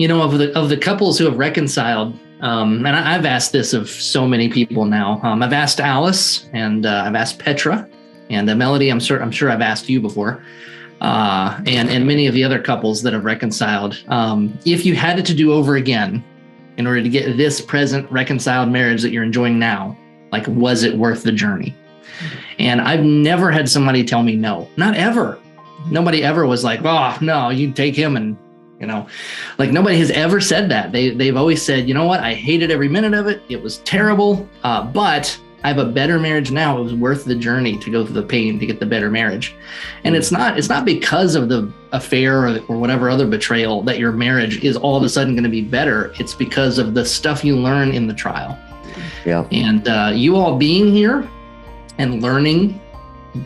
Of the couples who have reconciled, and I've asked this of so many people now. I've asked Alice, and I've asked Petra, and Melody. I'm sure I've asked you before, and many of the other couples that have reconciled. If you had it to do over again, in order to get this present reconciled marriage that you're enjoying now, like, was it worth the journey? And I've never had somebody tell me no, not ever. Nobody ever was like, oh, no, you take him, and, like, nobody has ever said that. They've always said, you know what? I hated every minute of it. It was terrible. But I have a better marriage now. It was worth the journey to go through the pain to get the better marriage. And it's not because of the affair or whatever other betrayal that your marriage is all of a sudden going to be better. It's because of the stuff you learn in the trial. Yeah. And you all being here and learning,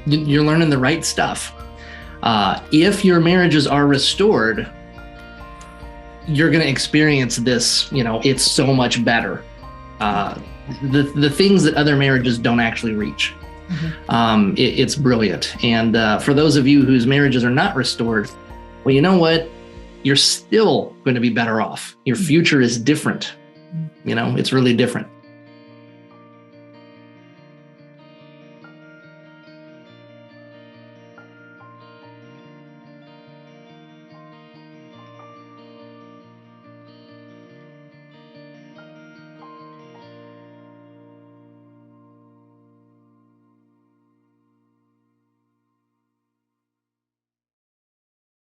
you're learning the right stuff. If your marriages are restored, you're going to experience this, it's so much better. The things that other marriages don't actually reach. Mm-hmm. It's brilliant. And for those of you whose marriages are not restored, well, you know what? You're still going to be better off. Your future is different. It's really different.